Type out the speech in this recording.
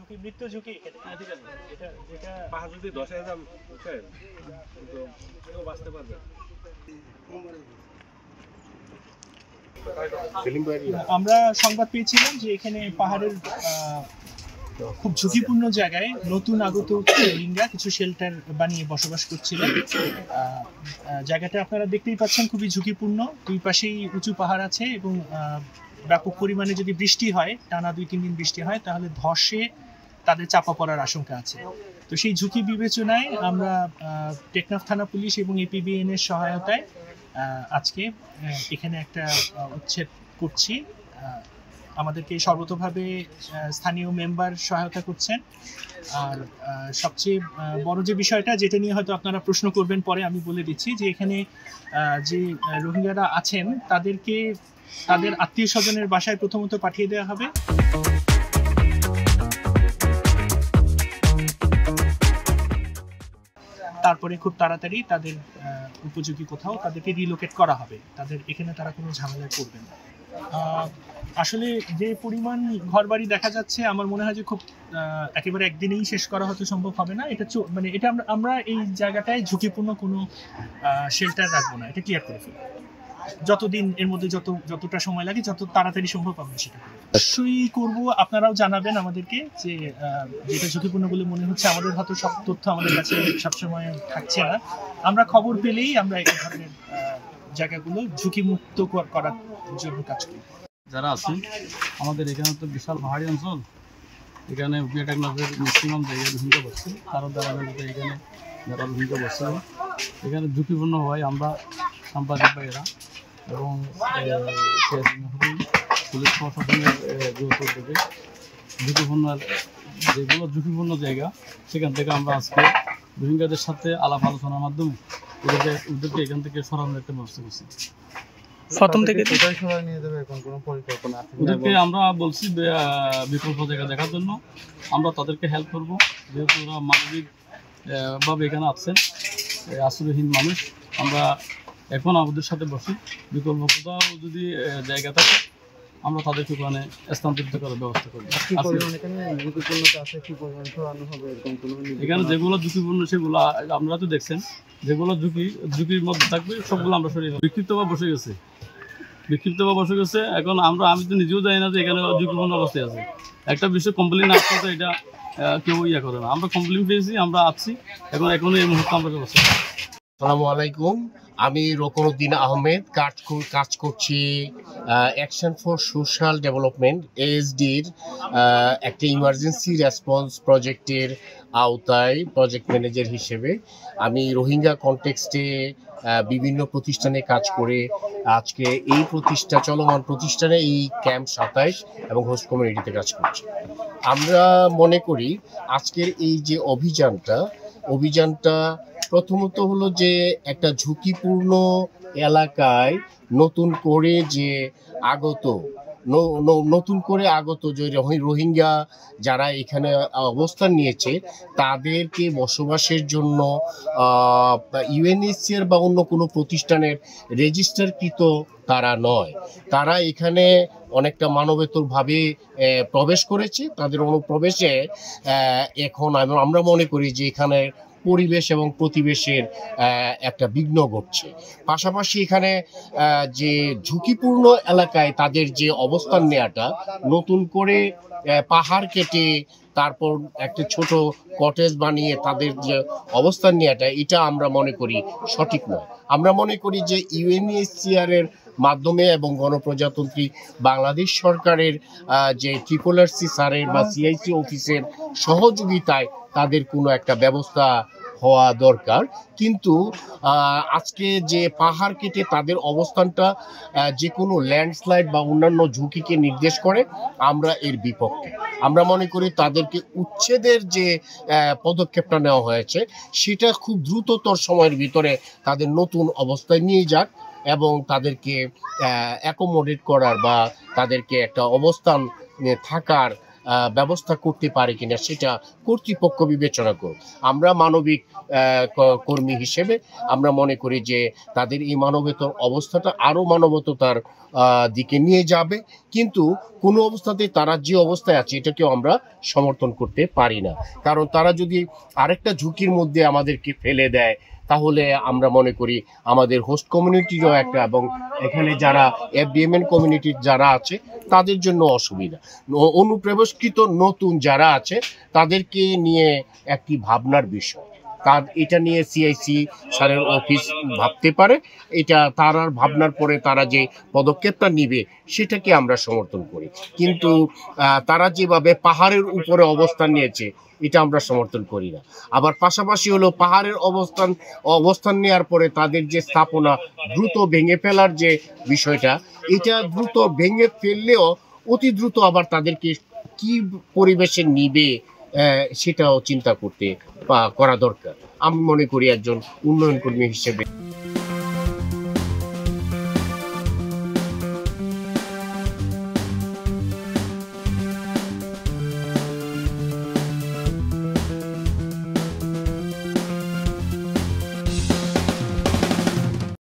কি মৃত্যু ঝুঁকি এখানে? এটা যেটা পাহাড় যদি 10,000 উঠেন কিন্তু কেউ বাঁচতে পারবে না। আমরা সংবাদ পেয়েছিলাম যে এখানে পাহাড়ের খুব ঝুঁকিপূর্ণ জায়গায় নতুন আগত রোহিঙ্গা কিছু শেল্টার বানিয়ে বসবাস করছিলেন। জায়গাটা আপনারা দেখতেই পাচ্ছেন, খুবই ঝুঁকিপূর্ণ। দুই পাশেই উঁচু পাহাড় আছে এবং ব্যাপক পরিমাণে যদি বৃষ্টি হয়, টানা 2-3 দিন বৃষ্টি হয়, তাহলে ধসে তাদের চাপা পড়ার আশঙ্কা আছে। তো সেই ঝুঁকি বিবেচনায় আমরা টেকনাফ থানা পুলিশ এবং এপিবিএন এর সহায়তায় আজকে এখানে একটা উচ্ছেদ করছি। আমাদেরকে সর্বতোভাবে স্থানীয় মেম্বার সহায়তা করছেন। আর সবচেয়ে বড় যে বিষয়টা, যেটা নিয়ে হয়তো আপনারা প্রশ্ন করবেন পরে, আমি বলে দিচ্ছি যে এখানে যে রোহিঙ্গারা আছেন তাদেরকে তাদের আত্মীয় স্বজনের বাসায় প্রথমত পাঠিয়ে দেওয়া হবে। তারপরে খুব তাড়াতাড়ি তাদের উপযোগী কোথাও তাদেরকে রিলোকেট করা হবে। তাদের এখানে তারা কোনো ঝামেলায় পড়বে না। আসলে যে পরিমাণ ঘরবাড়ি দেখা যাচ্ছে, আমার মনে হয় যে খুব একেবারে একদিনেই শেষ করা হয়তো সম্ভব হবে না। এটা মানে এটা আমরা এই জায়গাটায় ঝুঁকিপূর্ণ কোনো শেল্টার রাখবো না, এটা ক্লিয়ার করে ফেলবো। যতদিন এর মধ্যে যতটা সময় লাগে, যত তাড়াতাড়ি সম্ভব আমরা সেটা অবশ্যই করবো। আপনারাও জানাবেন আমাদেরকে যে যেটা ঝুঁকিপূর্ণ বলে মনে হচ্ছে। আমাদের হয়তো সব তথ্য আমাদের কাছে সবসময় থাকছে না। আমরা খবর পেলেই আমরা এই ধরনের জায়গাগুলো ঝুঁকিমুক্ত করার জন্য কাজ করি। যারা আছে আমাদের এখানে তো বিশাল পাহাড়ি অঞ্চল, এখানে টেকনাফের ম্যাক্সিমাম জায়গায় রোহিঙ্গা বসছে। কারণ তারা এখানে যারা রোহিঙ্গা বসছে এখানে ঝুঁকিপূর্ণ হয়, আমরা সাংবাদিক ভাইয়েরা এবং পুলিশ প্রশাসনের গুরুত্ব থেকে যেগুলো ঝুঁকিপূর্ণ জায়গা, সেখান থেকে আমরা আজকে রোহিঙ্গাদের সাথে আলাপ আলোচনার মাধ্যমে ওদেরকে এখান থেকে সরানোর একটা ব্যবস্থা করছি। প্রথম থেকে ওদেরকে আমরা বলছি বিকল্প জায়গা দেখার জন্য। আমরা তাদেরকে হেল্প করব, যেহেতু ওরা মানবিক ভাবে এখানে আছেন, আশ্রয়হীন মানুষ। আমরা এখন আমাদের সাথে বসি, বিকল্প কোথাও যদি জায়গা থাকে আমরা তাদেরকে ওখানে স্থানান্তরিত করার ব্যবস্থা করবো। এখানে যেগুলো ঝুঁকিপূর্ণ সেগুলো আপনারা তো দেখছেন, যেগুলো ঝুঁকির মধ্যে থাকবে সবগুলো আমরা সরিয়ে নেব। বিক্ষিপ্তভাবে বসে গেছে। এখন আমি তো নিজেও জানি না যে এখানে ঝুঁকিপূর্ণ অবস্থায় আছে। একটা বিষয় কমপ্লেন আসছে তো এটা কেউ করে না। আমরা কমপ্লেন পেয়েছি, আমরা আছি এখন এই মুহূর্তে আমরা ব্যবস্থা। আসসালামু আলাইকুম, আমি রকনউদ্দিন আহমেদ কাজ করছি অ্যাকশন ফর সোশ্যাল ডেভেলপমেন্ট ASDর একটা ইমার্জেন্সি রেসপন্স প্রজেক্টের আওতায় প্রজেক্ট ম্যানেজার হিসেবে। আমি রোহিঙ্গা কনটেক্সটে বিভিন্ন প্রতিষ্ঠানে কাজ করে আজকে এই চলমান প্রতিষ্ঠানে এই ক্যাম্প 27 এবং হোস্ট কমিউনিটিতে কাজ করছি। আমরা মনে করি আজকের এই যে অভিযানটা প্রথমত হলো যে একটা ঝুঁকিপূর্ণ এলাকায় নতুন করে আগত যে রোহিঙ্গা যারা এখানে অবস্থান নিয়েছে তাদেরকে বসবাসের জন্য UNHCR বা অন্য কোনো প্রতিষ্ঠানের রেজিস্টারকৃত তারা নয়। তারা এখানে অনেকটা মানবেতরভাবে প্রবেশ করেছে। তাদের অনুপ্রবেশে এখন আমরা মনে করি যে এখানে পরিবেশ এবং প্রতিবেশের একটা বিঘ্ন ঘটছে। পাশাপাশি এখানে যে ঝুঁকিপূর্ণ এলাকায় তাদের যে অবস্থান নেওয়াটা, নতুন করে পাহাড় কেটে তারপর একটা ছোট কটেজ বানিয়ে তাদের যে অবস্থান নেওয়াটা, এটা আমরা মনে করি সঠিক নয়। আমরা মনে করি যে UNHCR এর মাধ্যমে এবং গণপ্রজাতন্ত্রী বাংলাদেশ সরকারের যে RRC স্যারের বা CIC অফিসের সহযোগিতায় তাদের কোনো একটা ব্যবস্থা হওয়া দরকার। কিন্তু আজকে যে পাহাড় কেটে তাদের অবস্থানটা যে কোনো ল্যান্ডস্লাইড বা অন্যান্য ঝুঁকিকে নির্দেশ করে, আমরা এর বিপক্ষে। আমরা মনে করি তাদেরকে উচ্ছেদের যে পদক্ষেপটা নেওয়া হয়েছে সেটা খুব দ্রুততর সময়ের ভিতরে তাদের নতুন অবস্থায় নিয়ে যাক এবং তাদেরকে অ্যাকোমোডেট করার বা তাদেরকে একটা অবস্থান থাকার ব্যবস্থা করতে পারে কিনা সেটা কর্তৃপক্ষ বিবেচনা করুক। আমরা মানবিক কর্মী হিসেবে আমরা মনে করি যে তাদের এই মানবতার অবস্থাটা আরও মানবতার দিকে নিয়ে যাবে, কিন্তু কোনো অবস্থাতেই তারা যে অবস্থায় আছে এটাকেও আমরা সমর্থন করতে পারি না। কারণ তারা যদি আরেকটা ঝুঁকির মধ্যে আমাদেরকে ফেলে দেয় তাহলে আমরা মনে করি আমাদের হোস্ট কমিউনিটিরও একটা, এবং এখানে যারা FDMN কমিউনিটির যারা আছে তাদের জন্য অসুবিধা। অনুপ্রবেশকৃত নতুন যারা আছে তাদেরকে নিয়ে একটি ভাবনার বিষয়। এটা নিয়ে CIC স্যারের অফিস ভাবতে পারে, এটা তারার ভাবনার পরে তারা যে পদক্ষেপটা নিবে সেটাকে আমরা সমর্থন করি। কিন্তু তারা যেভাবে পাহাড়ের উপরে অবস্থান নিয়েছে এটা আমরা সমর্থন করি না। আবার পাশাপাশি হলো পাহাড়ের অবস্থান নেওয়ার পরে তাদের যে স্থাপনা দ্রুত ভেঙে ফেলার যে বিষয়টা, এটা দ্রুত ভেঙে ফেললেও অতি দ্রুত আবার তাদেরকে কি পরিবেশে নিবে সেটাও চিন্তা করা দরকার। আমি মনে করি একজন উন্নয়ন কর্মী হিসেবে।